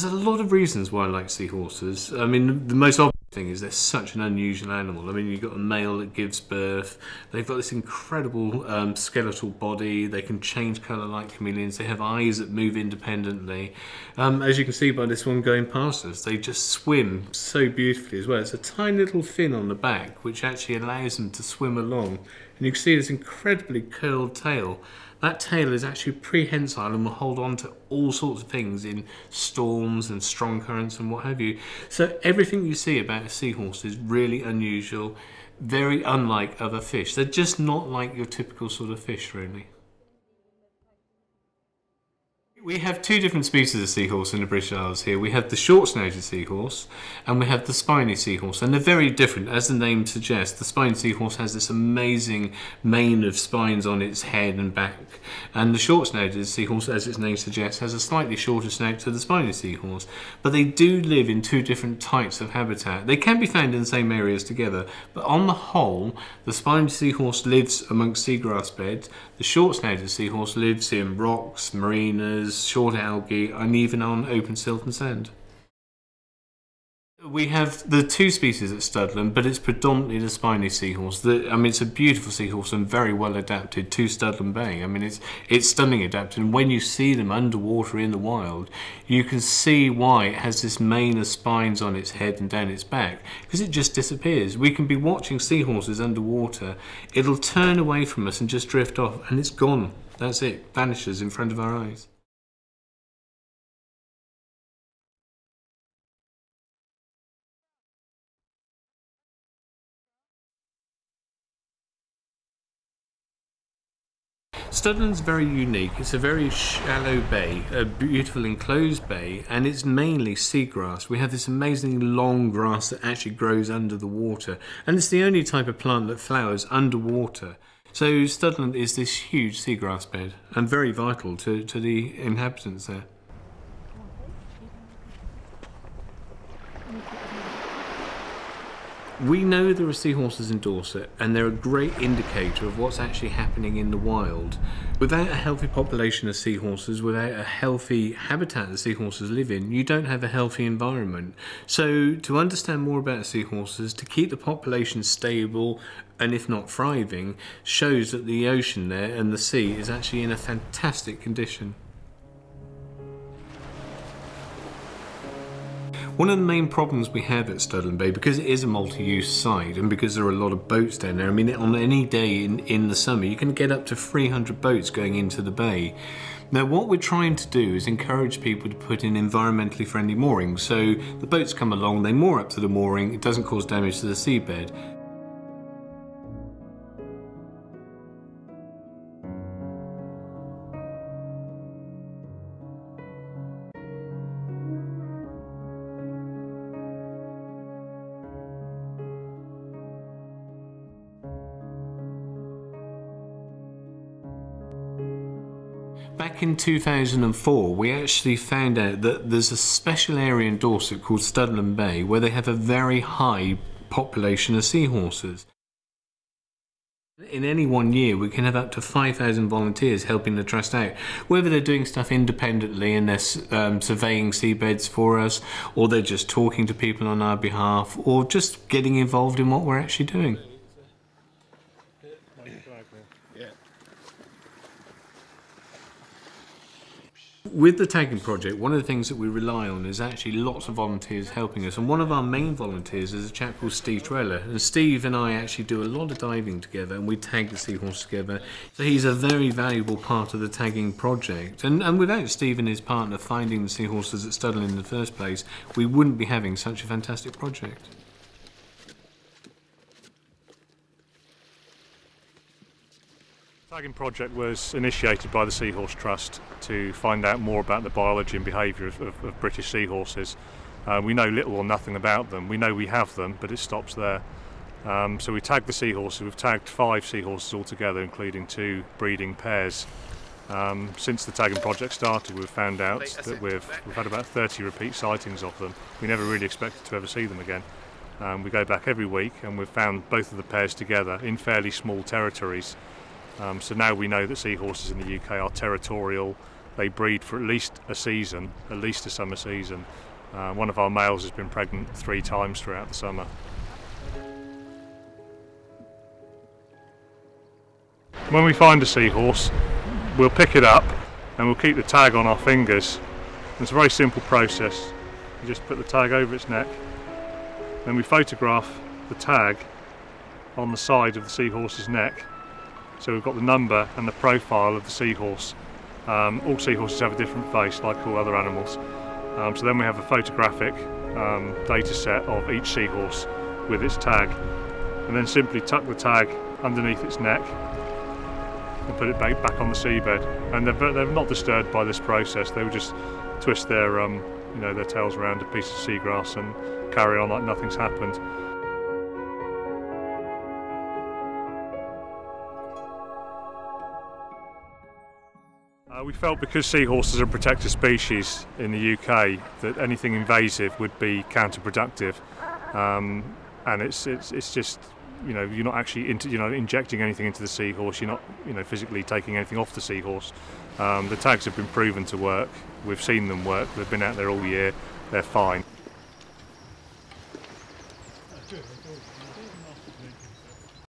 There's a lot of reasons why I like seahorses. I mean, the most obvious thing is they're such an unusual animal. I mean, you've got a male that gives birth. They've got this incredible skeletal body. They can change colour like chameleons. They have eyes that move independently. As you can see by this one going past us, they just swim so beautifully as well. It's a tiny little fin on the back which actually allows them to swim along. And you can see this incredibly curled tail. That tail is actually prehensile and will hold on to all sorts of things in storms and strong currents and what have you. So everything you see about a seahorse is really unusual, very unlike other fish. They're just not like your typical sort of fish, really. We have two different species of seahorse in the British Isles here. We have the short-snouted seahorse and we have the spiny seahorse, and they're very different. As the name suggests, the spiny seahorse has this amazing mane of spines on its head and back, and the short-snouted seahorse, as its name suggests, has a slightly shorter snout to the spiny seahorse. But they do live in two different types of habitat. They can be found in the same areas together, but on the whole, the spiny seahorse lives amongst seagrass beds. The short-snouted seahorse lives in rocks, marinas, short algae, and even on open silt and sand. We have the two species at Studland, but it's predominantly the spiny seahorse. I mean, it's a beautiful seahorse and very well adapted to Studland Bay. I mean, it's stunning adapted, and when you see them underwater in the wild, you can see why it has this mane of spines on its head and down its back, because it just disappears. We can be watching seahorses underwater, it'll turn away from us and just drift off, and it's gone. That's it, vanishes in front of our eyes. Studland's very unique. It's a very shallow bay, a beautiful enclosed bay, and it's mainly seagrass. We have this amazing long grass that actually grows under the water, and it's the only type of plant that flowers underwater. So Studland is this huge seagrass bed and very vital to the inhabitants there. We know there are seahorses in Dorset, and they're a great indicator of what's actually happening in the wild. Without a healthy population of seahorses, without a healthy habitat that seahorses live in, you don't have a healthy environment. So to understand more about seahorses, to keep the population stable and if not thriving, shows that the ocean there and the sea is actually in a fantastic condition. One of the main problems we have at Studland Bay, because it is a multi-use site and because there are a lot of boats down there, I mean, on any day in the summer you can get up to 300 boats going into the bay. Now what we're trying to do is encourage people to put in environmentally friendly moorings, so the boats come along, they moor up to the mooring, it doesn't cause damage to the seabed. Back in 2004, we actually found out that there's a special area in Dorset called Studland Bay where they have a very high population of seahorses. In any one year, we can have up to 5,000 volunteers helping the trust out, whether they're doing stuff independently and they're surveying seabeds for us, or they're just talking to people on our behalf, or just getting involved in what we're actually doing. With the tagging project, one of the things that we rely on is actually lots of volunteers helping us, and one of our main volunteers is a chap called Steve Treller, and Steve and I actually do a lot of diving together and we tag the seahorse together, so he's a very valuable part of the tagging project, and without Steve and his partner finding the seahorses at Studland in the first place, we wouldn't be having such a fantastic project. The tagging project was initiated by the Seahorse Trust to find out more about the biology and behaviour of British seahorses. We know little or nothing about them. We know we have them, but it stops there. So we tagged the seahorses. We've tagged 5 seahorses altogether, including 2 breeding pairs. Since the tagging project started, we've found out that we've had about 30 repeat sightings of them. We never really expected to ever see them again. We go back every week, and we've found both of the pairs together in fairly small territories. So now we know that seahorses in the UK are territorial, they breed for at least a season, at least a summer season. One of our males has been pregnant 3 times throughout the summer. When we find a seahorse, we'll pick it up and we'll keep the tag on our fingers. It's a very simple process. You just put the tag over its neck, then we photograph the tag on the side of the seahorse's neck. So we've got the number and the profile of the seahorse. All seahorses have a different face, like all other animals. So then we have a photographic data set of each seahorse with its tag, and then simply tuck the tag underneath its neck and put it back on the seabed. And they're not disturbed by this process. They will just twist their their tails around a piece of seagrass and carry on like nothing's happened. We felt because seahorses are a protected species in the UK that anything invasive would be counterproductive, and it's just, you're not actually injecting anything into the seahorse. You're not physically taking anything off the seahorse. The tags have been proven to work. We've seen them work. They've been out there all year. They're fine.